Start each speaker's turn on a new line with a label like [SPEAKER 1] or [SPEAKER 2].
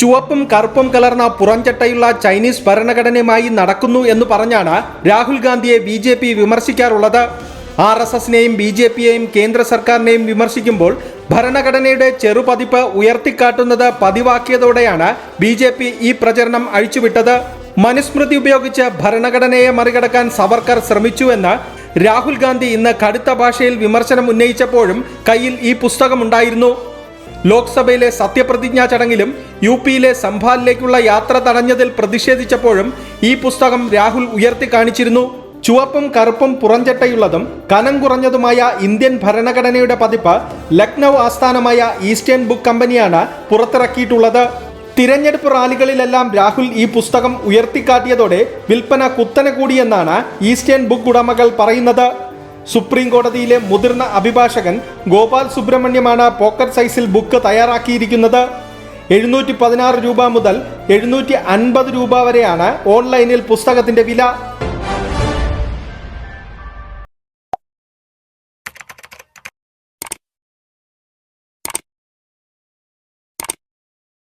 [SPEAKER 1] ചുവപ്പും കറുപ്പും കലർന്ന പുറംചട്ടയുള്ള ചൈനീസ് ഭരണഘടനയുമായി നടക്കുന്നു എന്ന് പറഞ്ഞാണ് രാഹുൽ ഗാന്ധിയെ BJP വിമർശിക്കാറുള്ളത്. RSSനെയും BJPയെയും കേന്ദ്ര സർക്കാരിനെയും വിമർശിക്കുമ്പോൾ ഭരണഘടനയുടെ ചെറുപതിപ്പ് ഉയർത്തിക്കാട്ടുന്നത് പതിവാക്കിയതോടെയാണ് BJP ഈ പ്രചരണം അഴിച്ചുവിട്ടത്. മനുസ്മൃതി ഉപയോഗിച്ച് ഭരണഘടനയെ മറികടക്കാൻ സവർക്കർ ശ്രമിച്ചുവെന്ന് രാഹുൽ ഗാന്ധി ഇന്ന് കടുത്ത ഭാഷയിൽ വിമർശനം ഉന്നയിച്ചപ്പോഴും കയ്യിൽ ഈ പുസ്തകമുണ്ടായിരുന്നു. ലോക്സഭയിലെ സത്യപ്രതിജ്ഞാ ചടങ്ങിലും UPയിലെ സംഭാലിലേക്കുള്ള യാത്ര തടഞ്ഞതിൽ പ്രതിഷേധിച്ചപ്പോഴും ഈ പുസ്തകം രാഹുൽ ഉയർത്തി കാണിച്ചിരുന്നു. ചുവപ്പും കറുപ്പും പുറംചട്ടയുള്ളതും കനം കുറഞ്ഞതുമായ ഇന്ത്യൻ ഭരണഘടനയുടെ പതിപ്പ് ലക്നൗ ആസ്ഥാനമായ ഈസ്റ്റേൺ ബുക്ക് കമ്പനിയാണ് പുറത്തിറക്കിയിട്ടുള്ളത്. തിരഞ്ഞെടുപ്പ് റാലികളിലെല്ലാം രാഹുൽ ഈ പുസ്തകം ഉയർത്തിക്കാട്ടിയതോടെ വിൽപ്പന കുത്തനെ കൂടിയെന്നാണ് ഈസ്റ്റേൺ ബുക്ക് ഉടമകൾ പറയുന്നത്. സുപ്രീം കോടതിയിലെ മുതിർന്ന അഭിഭാഷകൻ ഗോപാൽ സുബ്രഹ്മണ്യമാണ് പോക്കറ്റ് സൈസിൽ ബുക്ക് തയ്യാറാക്കിയിരിക്കുന്നത്. 716 രൂപ മുതൽ 750 രൂപ വരെയാണ് ഓൺലൈനിൽ പുസ്തകത്തിന്റെ വില.